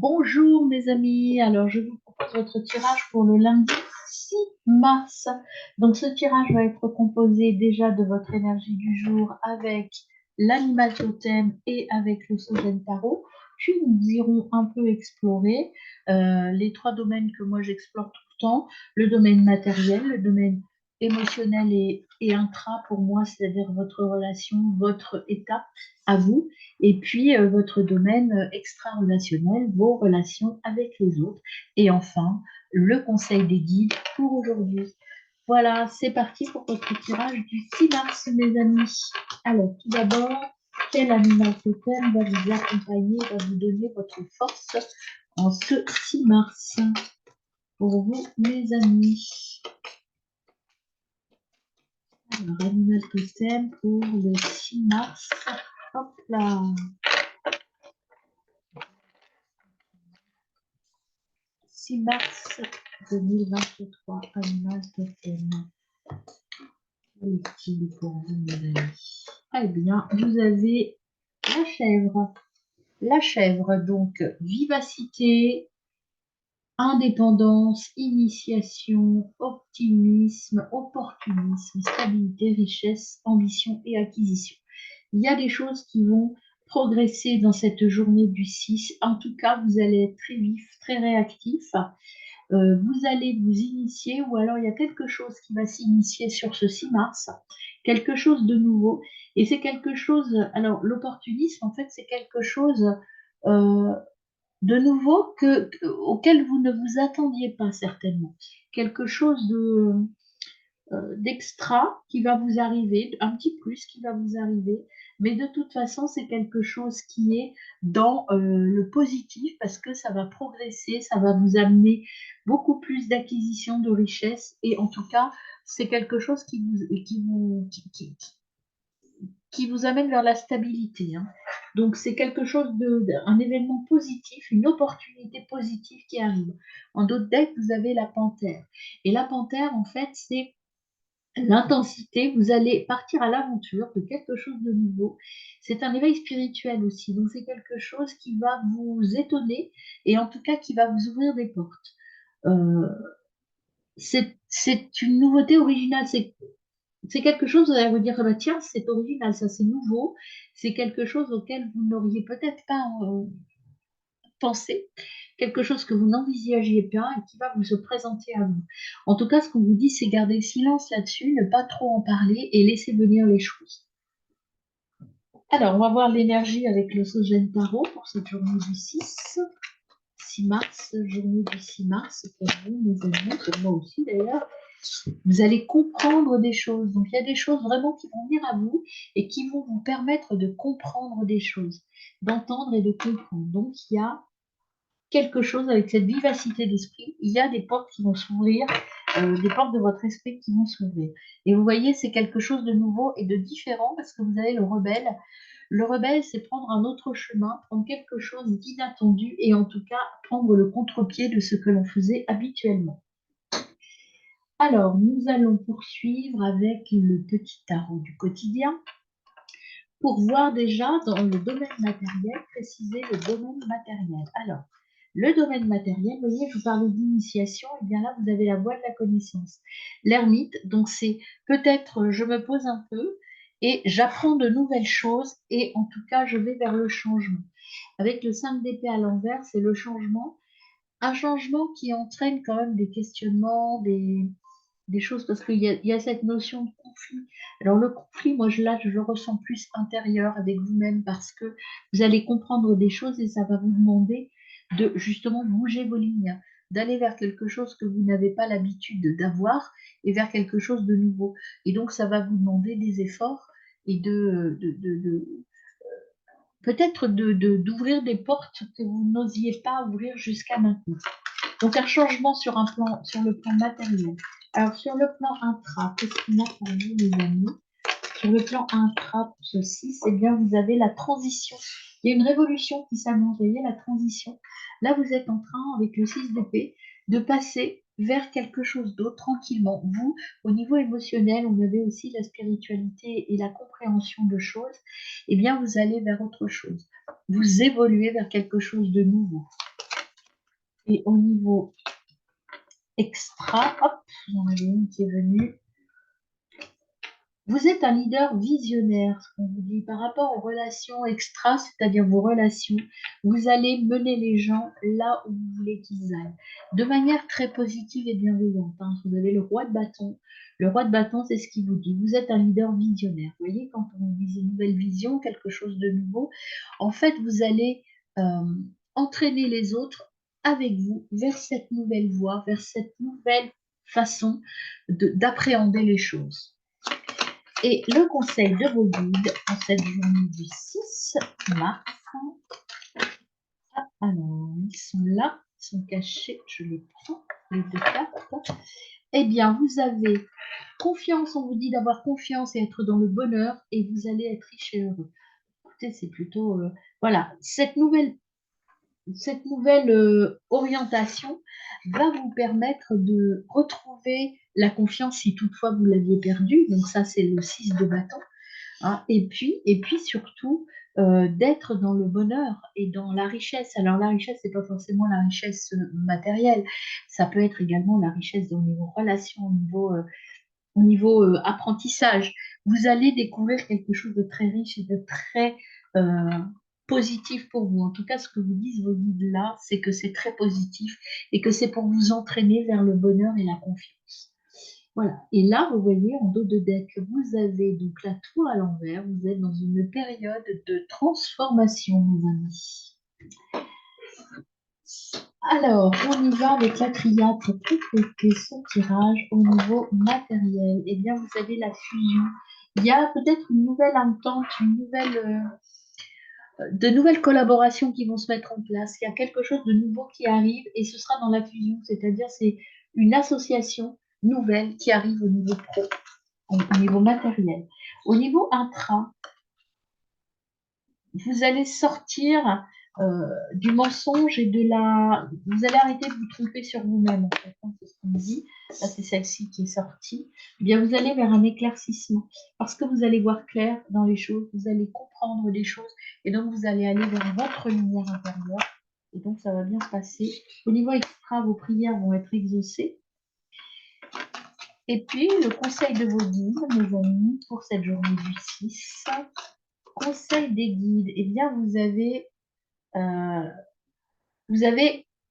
Bonjour mes amis, alors je vous propose votre tirage pour le lundi 6 mars. Donc ce tirage va être composé déjà de votre énergie du jour avec l'animal totem et avec le Sogen Tarot. Puis nous irons un peu explorer les trois domaines que moi j'explore tout le temps, le domaine matériel, le domaine émotionnel et intra pour moi, c'est-à-dire votre relation, votre état à vous et puis votre domaine extra-relationnel, vos relations avec les autres. Et enfin, le conseil des guides pour aujourd'hui. Voilà, c'est parti pour votre tirage du 6 mars, mes amis. Alors, tout d'abord, quel animal totem va vous accompagner, va vous donner votre force en ce 6 mars pour vous, mes amis? Alors, animal totem pour le 6 mars. Hop là. 6 mars 2023, animal totem. Quel est-il pour vous, mes amis? Eh bien, vous avez la chèvre. La chèvre, donc, vivacité, indépendance, initiation, optimisme, opportunisme, stabilité, richesse, ambition et acquisition. Il y a des choses qui vont progresser dans cette journée du 6. En tout cas, vous allez être très vif, très réactif. Vous allez vous initier ou alors il y a quelque chose qui va s'initier sur ce 6 mars, quelque chose de nouveau. Et c'est quelque chose, alors l'opportunisme, en fait, c'est quelque chose euh, de nouveau auquel vous ne vous attendiez pas certainement. Quelque chose d'extra qui va vous arriver, un petit plus qui va vous arriver, mais de toute façon, c'est quelque chose qui est dans le positif parce que ça va progresser, ça va vous amener beaucoup plus d'acquisition de richesse et en tout cas, c'est quelque chose qui vous amène vers la stabilité, hein. Donc, c'est quelque chose un événement positif, une opportunité positive qui arrive. En d'autres decks, vous avez la panthère. Et la panthère, en fait, c'est l'intensité, vous allez partir à l'aventure de quelque chose de nouveau. C'est un éveil spirituel aussi, donc c'est quelque chose qui va vous étonner et en tout cas qui va vous ouvrir des portes. Euh, c'est une nouveauté originale, c'est quelque chose, vous allez vous dire, ah bah tiens, c'est original, ça c'est nouveau, c'est quelque chose auquel vous n'auriez peut-être pas pensé, quelque chose que vous n'envisagiez pas et qui va vous se présenter à vous. En tout cas, ce qu'on vous dit, c'est garder le silence là-dessus, ne pas trop en parler et laisser venir les choses. Alors, on va voir l'énergie avec le Sogène Tarot pour cette journée du 6 mars, journée du 6 mars, pour vous, mes amis, pour moi aussi d'ailleurs. Vous allez comprendre des choses. Donc, il y a des choses vraiment qui vont venir à vous et qui vont vous permettre de comprendre des choses, d'entendre et de comprendre. Donc, il y a quelque chose avec cette vivacité d'esprit. Il y a des portes qui vont s'ouvrir, des portes de votre esprit qui vont s'ouvrir. Et vous voyez, c'est quelque chose de nouveau et de différent parce que vous avez le rebelle. Le rebelle, c'est prendre un autre chemin, prendre quelque chose d'inattendu et en tout cas prendre le contre-pied de ce que l'on faisait habituellement. Alors, nous allons poursuivre avec le petit tarot du quotidien pour voir déjà dans le domaine matériel, préciser le domaine matériel. Alors, le domaine matériel, vous voyez, je vous parlais d'initiation, et bien là, vous avez la voie de la connaissance. L'ermite, donc c'est peut-être je me pose un peu et j'apprends de nouvelles choses et en tout cas, je vais vers le changement. Avec le 5 d'épée à l'envers, c'est le changement. Un changement qui entraîne quand même des questionnements, des choses, parce qu'il y a cette notion de conflit. Alors le conflit, moi je le ressens plus intérieur avec vous-même parce que vous allez comprendre des choses et ça va vous demander de justement bouger vos lignes, d'aller vers quelque chose que vous n'avez pas l'habitude d'avoir et vers quelque chose de nouveau. Et donc ça va vous demander des efforts et peut-être d'ouvrir des portes que vous n'osiez pas ouvrir jusqu'à maintenant. Donc un changement sur le plan matériel. Alors sur le plan intra, qu'est-ce qu'on a pour vous, les amis? Sur le plan intra, pour ceci, c'est bien, vous avez la transition. Il y a une révolution qui s'annonce, vous voyez, la transition. Là, vous êtes en train, avec le 6 d'épée, de passer vers quelque chose d'autre tranquillement. Vous, au niveau émotionnel, on avait aussi la spiritualité et la compréhension de choses. Eh bien, vous allez vers autre chose. Vous évoluez vers quelque chose de nouveau. Et au niveau extra, hop, j'en avais une qui est venue. Vous êtes un leader visionnaire, ce qu'on vous dit, par rapport aux relations extra, c'est-à-dire vos relations. Vous allez mener les gens là où vous voulez qu'ils aillent, de manière très positive et bienveillante. Hein. Vous avez le roi de bâton. Le roi de bâton, c'est ce qu'il vous dit. Vous êtes un leader visionnaire. Vous voyez, quand on dit une nouvelle vision, quelque chose de nouveau, en fait, vous allez entraîner les autres avec vous vers cette nouvelle voie, vers cette nouvelle façon d'appréhender les choses. Et le conseil de vos guides en cette journée du 6 mars. Ah, alors, ils sont là, ils sont cachés, je les prends, les deux cartes. Eh bien, vous avez confiance, on vous dit d'avoir confiance et être dans le bonheur, et vous allez être riche et heureux. Écoutez, c'est plutôt... voilà, cette nouvelle orientation va vous permettre de retrouver la confiance si toutefois vous l'aviez perdue. Donc ça, c'est le 6 de bâton. Hein. Et puis surtout, d'être dans le bonheur et dans la richesse. Alors la richesse, c'est pas forcément la richesse matérielle. Ça peut être également la richesse au niveau relation, au niveau apprentissage. Vous allez découvrir quelque chose de très riche et de très positif pour vous. En tout cas, ce que vous disent vos guides là, c'est que c'est très positif et que c'est pour vous entraîner vers le bonheur et la confiance. Voilà. Et là, vous voyez, en dos de deck, vous avez donc la tour à l'envers. Vous êtes dans une période de transformation, mes amis. Alors, on y va avec la triade pour compléter son tirage au niveau matériel. Eh bien, vous avez la fusion. Il y a peut-être une nouvelle entente, de nouvelles collaborations qui vont se mettre en place. Il y a quelque chose de nouveau qui arrive et ce sera dans la fusion, c'est-à-dire c'est une association nouvelle qui arrive au niveau pro, au niveau matériel. Au niveau intra, vous allez sortir du mensonge et de la... Vous allez arrêter de vous tromper sur vous-même, en fait. C'est ce qu'on dit. Là, c'est celle-ci qui est sortie. Eh bien, vous allez vers un éclaircissement. Parce que vous allez voir clair dans les choses, vous allez comprendre les choses, et donc vous allez aller vers votre lumière intérieure. Et donc, ça va bien se passer. Au niveau extra, vos prières vont être exaucées. Et puis, le conseil de vos guides, mes amis, pour cette journée du 6. Conseil des guides, eh bien, vous avez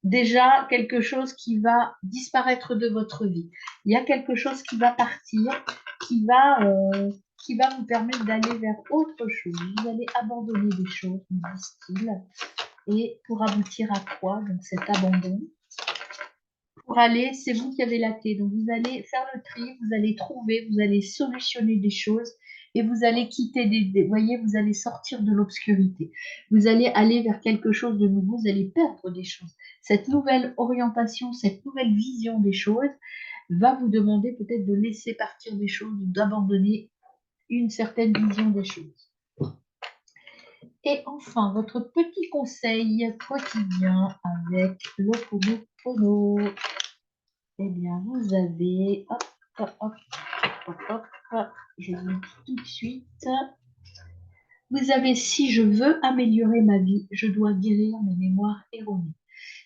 déjà quelque chose qui va disparaître de votre vie. Il y a quelque chose qui va partir, qui va vous permettre d'aller vers autre chose. Vous allez abandonner des choses, me disent-ils. Et pour aboutir à quoi? Donc cet abandon. Pour aller, c'est vous qui avez la clé. Donc vous allez faire le tri, vous allez trouver, vous allez solutionner des choses et vous allez quitter vous voyez, vous allez sortir de l'obscurité. Vous allez aller vers quelque chose de nouveau, vous allez perdre des choses. Cette nouvelle orientation, cette nouvelle vision des choses va vous demander peut-être de laisser partir des choses, d'abandonner une certaine vision des choses. Et enfin, votre petit conseil quotidien avec l'Ho'oponopono. Eh bien, vous avez, je vous dis tout de suite, vous avez, si je veux améliorer ma vie, je dois guérir mes mémoires erronées.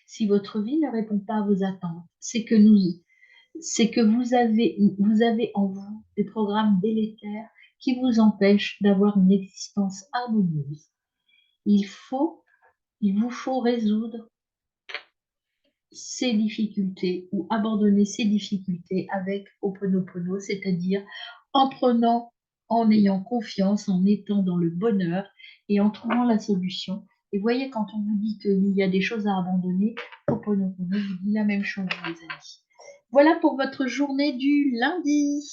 Si votre vie ne répond pas à vos attentes, c'est que vous avez en vous des programmes délétères qui vous empêchent d'avoir une existence harmonieuse. Il vous faut résoudre ces difficultés ou abandonner ces difficultés avec Ho'oponopono, c'est-à-dire en prenant, en ayant confiance, en étant dans le bonheur et en trouvant la solution. Et voyez, quand on vous dit qu'il y a des choses à abandonner, Ho'oponopono vous dit la même chose, les amis. Voilà pour votre journée du lundi.